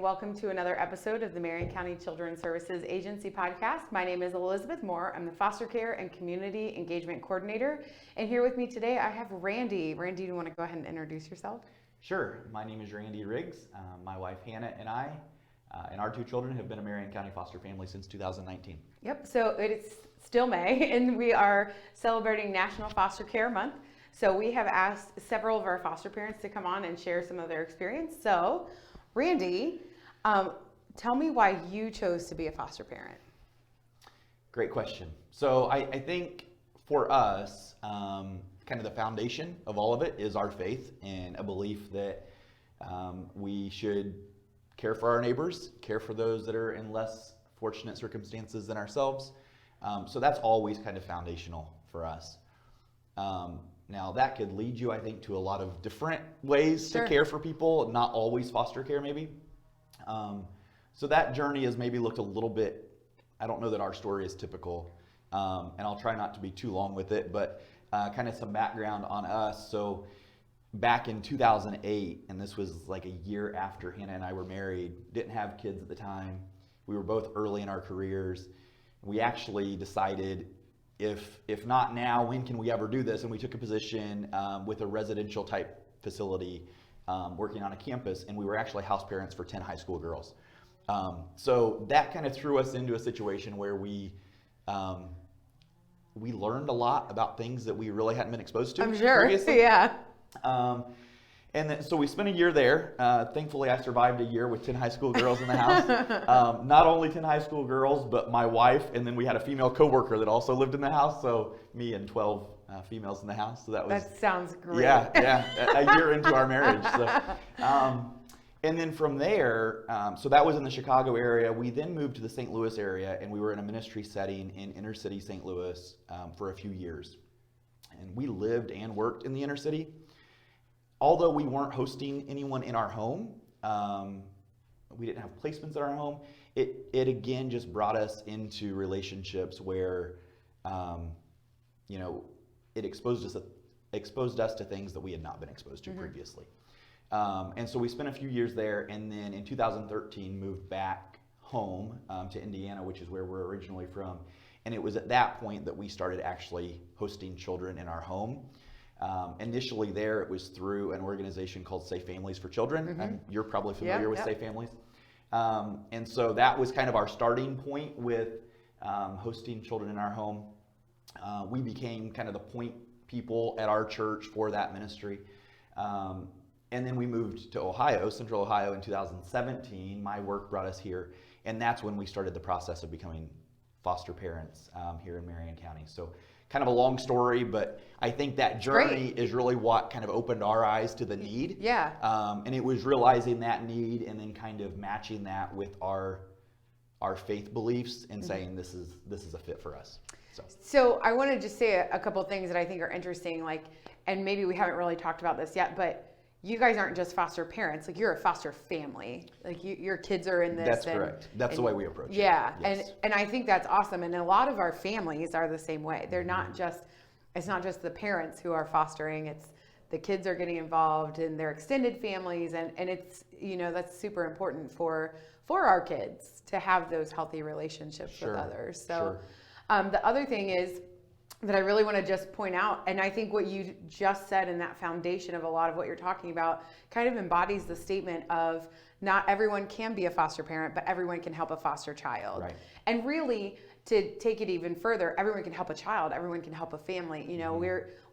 welcome to another episode of the Marion County Children's Services Agency podcast. My name is Elizabeth Moore. I'm the Foster Care and Community Engagement Coordinator. And here with me today, I have Randy. Randy, do you want to go ahead and introduce yourself? Sure. My name is Randy Riggs. My wife Hannah and I and our two children have been a Marion County foster family since 2019. Yep, so it's still May, and we are celebrating National Foster Care Month. So we have asked several of our foster parents to come on and share some of their experience. So, Randy, tell me why you chose to be a foster parent. Great question. So I think for us, kind of the foundation of all of it is our faith and a belief that we should care for our neighbors, care for those that are in less fortunate circumstances than ourselves. So that's always kind of foundational for us. Now that could lead you, I think, to a lot of different ways Sure. to care for people, not always foster care maybe. So that journey has maybe looked a little bit, I don't know that our story is typical, and I'll try not to be too long with it, but kind of some background on us. So back in 2008, and this was like a year after Hannah and I were married, didn't have kids at the time. We were both early in our careers. We actually decided, if not now, when can we ever do this? And we took a position with a residential type facility working on a campus, and we were actually house parents for 10 high school girls. So that kind of threw us into a situation where we learned a lot about things that we really hadn't been exposed to I'm sure, previously. yeah. And then, so we spent a year there. Thankfully, I survived a year with 10 high school girls in the house. Not only 10 high school girls, but my wife, and then we had a female coworker that also lived in the house. So me and 12 females in the house. So That sounds great. yeah, a year into our marriage. So, and then from there, so that was in the Chicago area. We then moved to the St. Louis area, and we were in a ministry setting in inner city St. Louis for a few years. And we lived and worked in the inner city. Although we weren't hosting anyone in our home, we didn't have placements in our home, it again just brought us into relationships where, it exposed us to things that we had not been exposed to previously. And so we spent a few years there, and then in 2013 moved back home to Indiana, which is where we're originally from. And it was at that point that we started actually hosting children in our home. Initially there, it was through an organization called Safe Families for Children. You're probably familiar with Safe Families. And so that was kind of our starting point with hosting children in our home. We became kind of the point people at our church for that ministry. And then we moved to Ohio, Central Ohio in 2017. My work brought us here. And that's when we started the process of becoming foster parents here in Marion County. So kind of a long story, but I think that journey is really what kind of opened our eyes to the need. Yeah. And it was realizing that need and then kind of matching that with our faith beliefs and saying this is a fit for us. So I want to just say a couple of things that I think are interesting, and maybe we haven't really talked about this yet, but you guys aren't just foster parents, you're a foster family. Your kids are in this. That's correct. That's the way we approach it. Yeah, Yes. and I think that's awesome. And a lot of our families are the same way. They're not just, it's not just the parents who are fostering, it's the kids are getting involved in their extended families, and it's, that's super important for our kids to have those healthy relationships with others. So the other thing is, that I really want to just point out, and I think what you just said in that foundation of a lot of what you're talking about kind of embodies the statement of not everyone can be a foster parent, but everyone can help a foster child. Right. And really, to take it even further, everyone can help a child, everyone can help a family.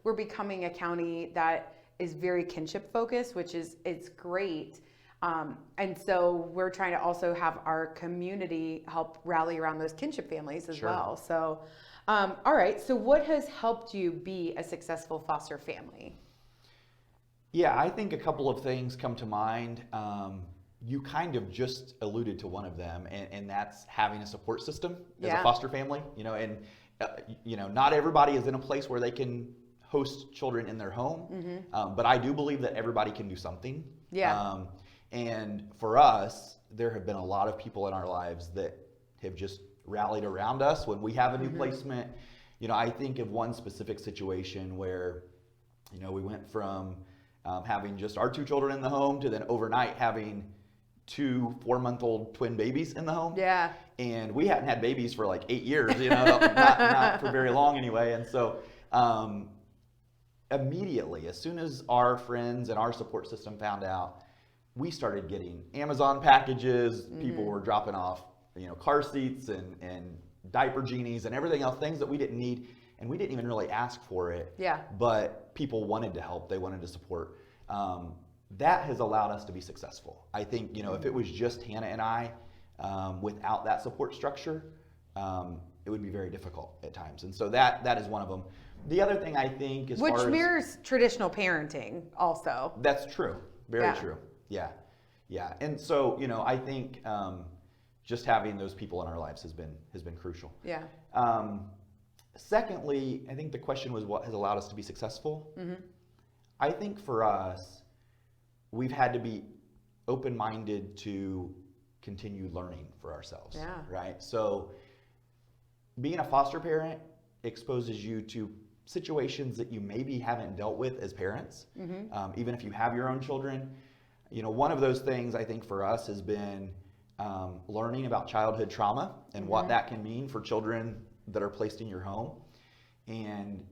We're becoming a county that is very kinship focused, which is, it's great. And so we're trying to also have our community help rally around those kinship families as well. So all right, so what has helped you be a successful foster family? Yeah, I think a couple of things come to mind. You kind of just alluded to one of them, and that's having a support system as a foster family. Not everybody is in a place where they can host children in their home, but I do believe that everybody can do something. Yeah. And for us, there have been a lot of people in our lives that have just rallied around us when we have a new placement. I think of one specific situation where, we went from having just our two children in the home to then overnight having 2 4-month-old twin babies in the home. Yeah. And we hadn't had babies for like 8 years, not for very long anyway. And so immediately, as soon as our friends and our support system found out, we started getting Amazon packages. People were dropping off, car seats and diaper genies and everything else, things that we didn't need. And we didn't even really ask for it. Yeah. But people wanted to help. They wanted to support. That has allowed us to be successful. I think, if it was just Hannah and I, without that support structure, it would be very difficult at times. And so that is one of them. The other thing I think is Which mirrors traditional parenting also. That's true. Very Yeah. true. Yeah. Yeah. And so, I think just having those people in our lives has been crucial. Yeah. Secondly, I think the question was what has allowed us to be successful. I think for us, we've had to be open-minded to continue learning for ourselves. Yeah. Right? So being a foster parent exposes you to situations that you maybe haven't dealt with as parents, even if you have your own children. One of those things I think for us has been learning about childhood trauma and what that can mean for children that are placed in your home. And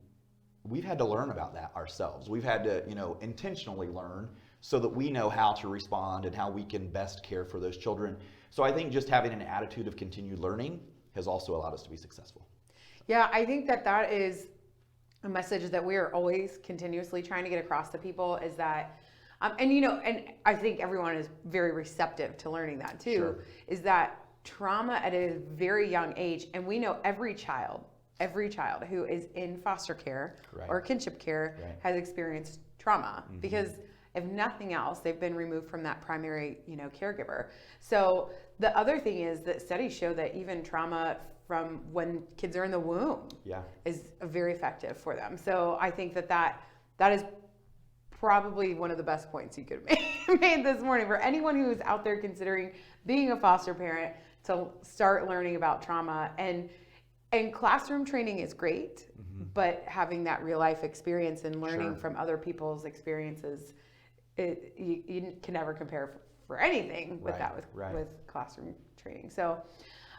we've had to learn about that ourselves. We've had to, intentionally learn so that we know how to respond and how we can best care for those children. So I think just having an attitude of continued learning has also allowed us to be successful. Yeah, I think that is a message that we are always continuously trying to get across to people is that, and I think everyone is very receptive to learning that too, Sure. is that trauma at a very young age, and we know every child who is in foster care Right. or kinship care Right. has experienced trauma because if nothing else, they've been removed from that primary, caregiver. So the other thing is that studies show that even trauma from when kids are in the womb Yeah. is very effective for them. So I think that is probably one of the best points you could have made this morning for anyone who is out there considering being a foster parent to start learning about trauma. And classroom training is great, but having that real life experience and learning Sure. from other people's experiences, you can never compare for anything with Right, that right. with classroom training. So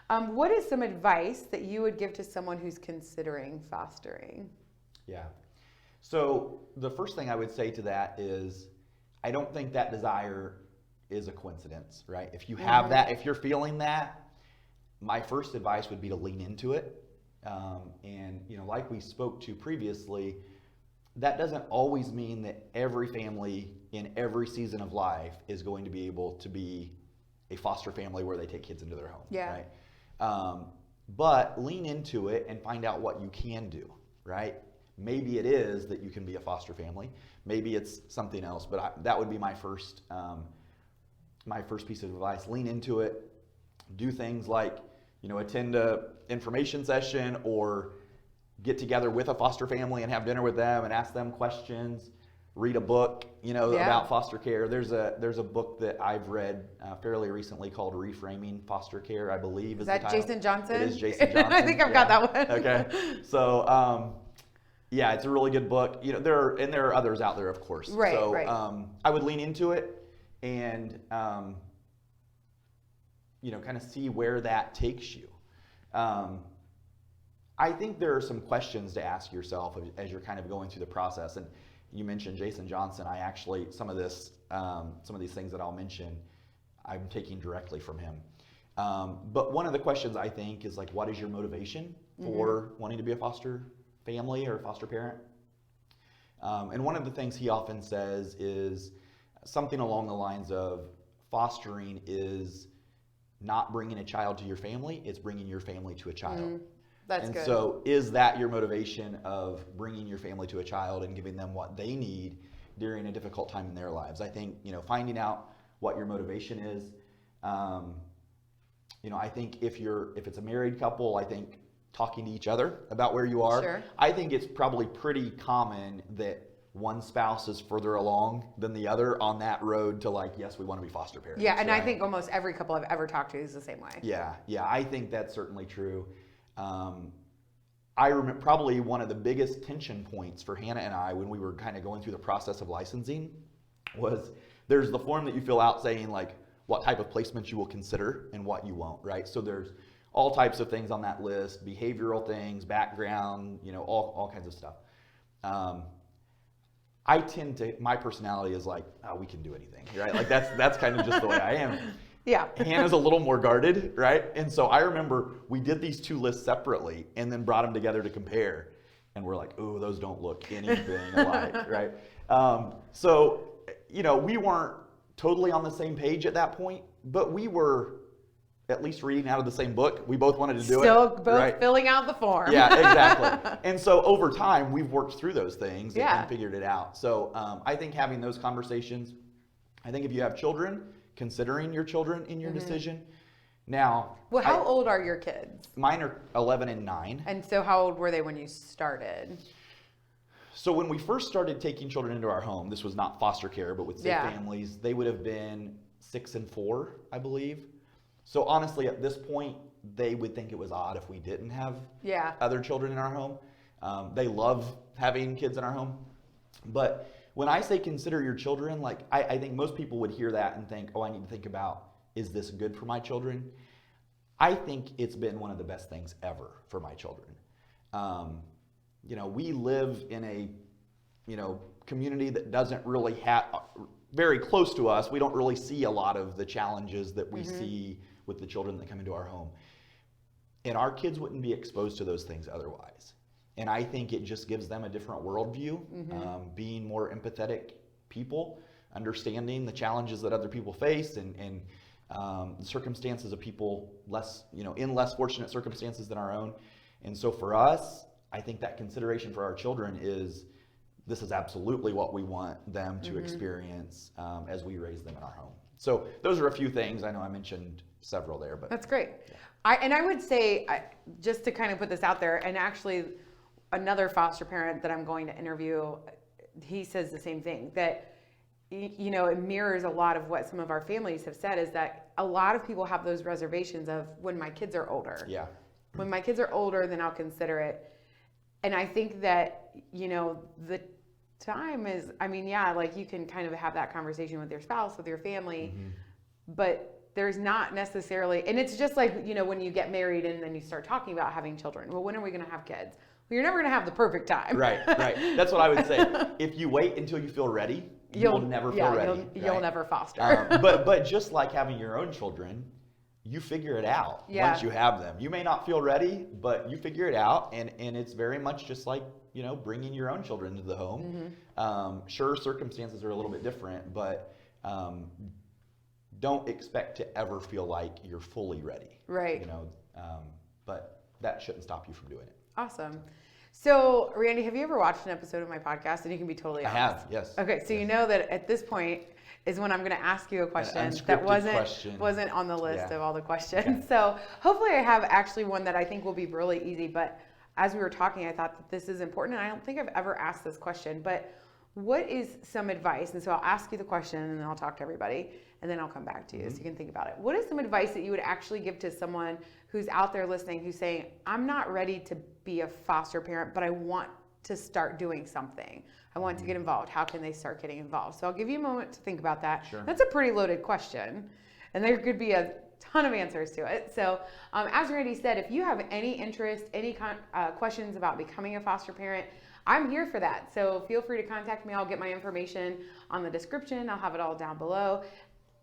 what is some advice that you would give to someone who's considering fostering? Yeah. So the first thing I would say to that is I don't think that desire is a coincidence, right? If you have that, if you're feeling that, my first advice would be to lean into it. And like we spoke to previously, that doesn't always mean that every family in every season of life is going to be able to be a foster family where they take kids into their home. Yeah. Right? But lean into it and find out what you can do, right? Maybe it is that you can be a foster family. Maybe it's something else. But that would be my first piece of advice. Lean into it. Do things like, attend a information session or get together with a foster family and have dinner with them and ask them questions. Read a book, about foster care. There's a book that I've read fairly recently called Reframing Foster Care, I believe is the title. Jason Johnson? It is Jason Johnson. I think I've got that one. Okay. So, yeah, it's a really good book. There are others out there, of course. Right, so, right. I would lean into it and, kind of see where that takes you. I think there are some questions to ask yourself as you're kind of going through the process. And you mentioned Jason Johnson. I actually, some of these things that I'll mention, I'm taking directly from him. But one of the questions I think is like, what is your motivation for wanting to be a foster family or a foster parent? And one of the things he often says is something along the lines of fostering is not bringing a child to your family, it's bringing your family to a child. That's good. So is that your motivation of bringing your family to a child and giving them what they need during a difficult time in their lives? I think, finding out what your motivation is. I think if it's a married couple, I think talking to each other about where you are. Sure. I think it's probably pretty common that one spouse is further along than the other on that road to like, yes, we want to be foster parents. Yeah, and I right? think almost every couple I've ever talked to is the same way. Yeah, I think that's certainly true. I remember probably one of the biggest tension points for Hannah and I when we were kind of going through the process of licensing was there's the form that you fill out saying like, what type of placements you will consider and what you won't, right? So there's all types of things on that list, behavioral things, background, all kinds of stuff. My personality is like, oh, we can do anything, right? Like that's kind of just the way I am. Yeah. Hannah's a little more guarded, right? And so I remember we did these two lists separately and then brought them together to compare. And we're like, oh, those don't look anything alike, right? So, we weren't totally on the same page at that point, but we were at least reading out of the same book. We both wanted to do Still it. both right? filling out the form. Yeah, exactly. And so over time, we've worked through those things Yeah. and figured it out. So I think having those conversations, I think if you have children, considering your children in your decision. Now, Well, how old are your kids? mine are 11 and 9. And so how old were they when you started? So when we first started taking children into our home, this was not foster care, but with safe Yeah. families, they would have been 6 and 4, I believe. So honestly, at this point, they would think it was odd if we didn't have Yeah. other children in our home. They love having kids in our home. But when I say consider your children, like I think most people would hear that and think, oh, I need to think about, is this good for my children? I think it's been one of the best things ever for my children. We live in a, community that doesn't really have, very close to us, we don't really see a lot of the challenges that we see with the children that come into our home. And our kids wouldn't be exposed to those things otherwise. And I think it just gives them a different worldview, being more empathetic people, understanding the challenges that other people face and the circumstances of people in less fortunate circumstances than our own. And so for us, I think that consideration for our children this is absolutely what we want them to experience as we raise them in our home. So those are a few things. I know I mentioned several there, but That's great. Yeah. I would say, just to kind of put this out there, and actually another foster parent that I'm going to interview, he says the same thing, that it mirrors a lot of what some of our families have said, is that a lot of people have those reservations of when my kids are older. Yeah. When my kids are older, then I'll consider it. And I think that, the time is, like you can kind of have that conversation with your spouse, with your family, but there's not necessarily, and it's just like, when you get married and then you start talking about having children. Well, when are we going to have kids? Well, you're never going to have the perfect time. Right. That's what I would say. If you wait until you feel ready, you'll never feel ready. You'll never foster. But just like having your own children, you figure it out once you have them. You may not feel ready, but you figure it out, and it's very much just like bringing your own children into the home. Sure, circumstances are a little bit different, but don't expect to ever feel like you're fully ready. Right. But that shouldn't stop you from doing it. Awesome. So, Randy, have you ever watched an episode of my podcast? And you can be totally honest. I have, yes. Okay, so yes. you know that at this point is when I'm going to ask you a question that wasn't on the list of all the questions. Okay. So hopefully I have actually one that I think will be really easy. But as we were talking, I thought that this is important, and I don't think I've ever asked this question. But what is some advice? And so I'll ask you the question, and then I'll talk to everybody, and then I'll come back to you so you can think about it. What is some advice that you would actually give to someone who's out there listening, who's saying, I'm not ready to be a foster parent, but I want to start doing something. I want to get involved. How can they start getting involved? So I'll give you a moment to think about that. Sure. That's a pretty loaded question, and there could be a ton of answers to it. So as Randy said, if you have any interest, any questions about becoming a foster parent, I'm here for that. So feel free to contact me. I'll get my information on the description. I'll have it all down below.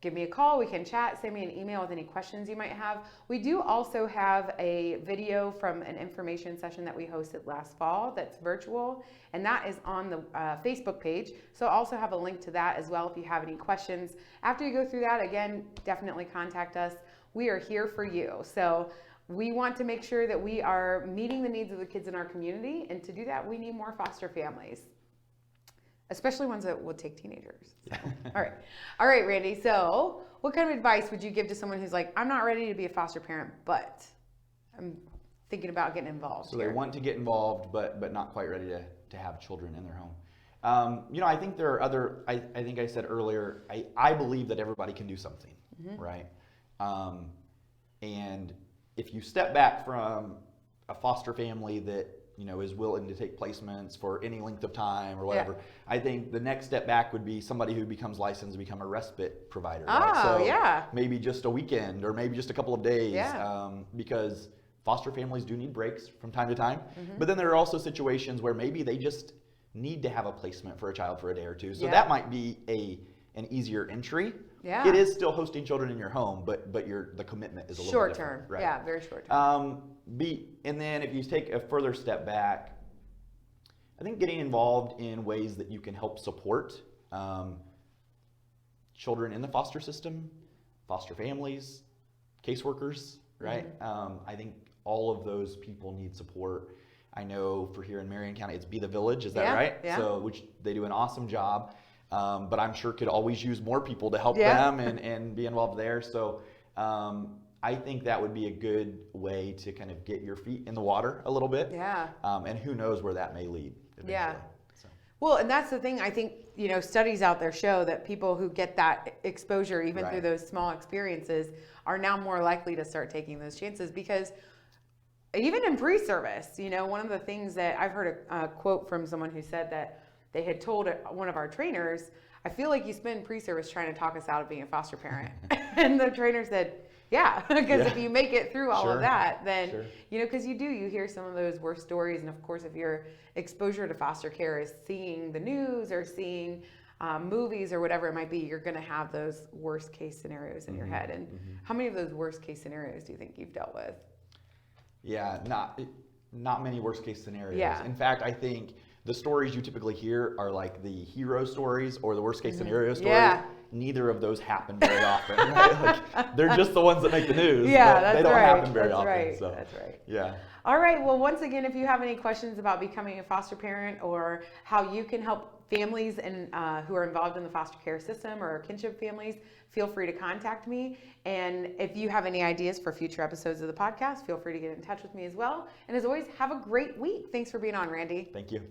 Give me a call, we can chat, send me an email with any questions you might have. We do also have a video from an information session that we hosted last fall that's virtual, and that is on the Facebook page. So I'll also have a link to that as well if you have any questions. After you go through that, again, definitely contact us. We are here for you. So we want to make sure that we are meeting the needs of the kids in our community, and to do that, we need more foster families. Especially ones that will take teenagers. So. All right, Randy. So what kind of advice would you give to someone who's like, I'm not ready to be a foster parent, but I'm thinking about getting involved? So they want to get involved, but not quite ready to have children in their home. I think there are other, I think I said earlier, I believe that everybody can do something, right? And if you step back from a foster family that is willing to take placements for any length of time or whatever. I think the next step back would be somebody who becomes licensed to become a respite provider. Right? So maybe just a weekend or maybe just a couple of days, because foster families do need breaks from time to time. But then there are also situations where maybe they just need to have a placement for a child for a day or two. So that might be an easier entry. It is still hosting children in your home, but the commitment is a little bit different. Short term, right? Very short term. And then if you take a further step back, I think getting involved in ways that you can help support children in the foster system, foster families, caseworkers, right? I think all of those people need support. I know for here in Marion County, it's Be the Village, is that right? So, which they do an awesome job, but I'm sure could always use more people to help them and be involved there. So I think that would be a good way to kind of get your feet in the water a little bit. And who knows where that may lead eventually. So. Well, and that's the thing. I think, studies out there show that people who get that exposure, even through those small experiences, are now more likely to start taking those chances, because even in pre-service, one of the things that I've heard a quote from someone who said that they had told one of our trainers, I feel like you spend pre-service trying to talk us out of being a foster parent. And the trainer said, because if you make it through all of that, then, because you hear some of those worst stories. And of course, if your exposure to foster care is seeing the news or seeing movies or whatever it might be, you're going to have those worst case scenarios in your head. And how many of those worst case scenarios do you think you've dealt with? Yeah, not many worst case scenarios. In fact, I think the stories you typically hear are like the hero stories or the worst case scenario stories. Neither of those happen very often. Right? Like, they're just the ones that make the news. But they don't happen very often. So. That's right. Yeah. All right. Well, once again, if you have any questions about becoming a foster parent or how you can help families and who are involved in the foster care system or kinship families, feel free to contact me. And if you have any ideas for future episodes of the podcast, feel free to get in touch with me as well. And as always, have a great week. Thanks for being on, Randy. Thank you.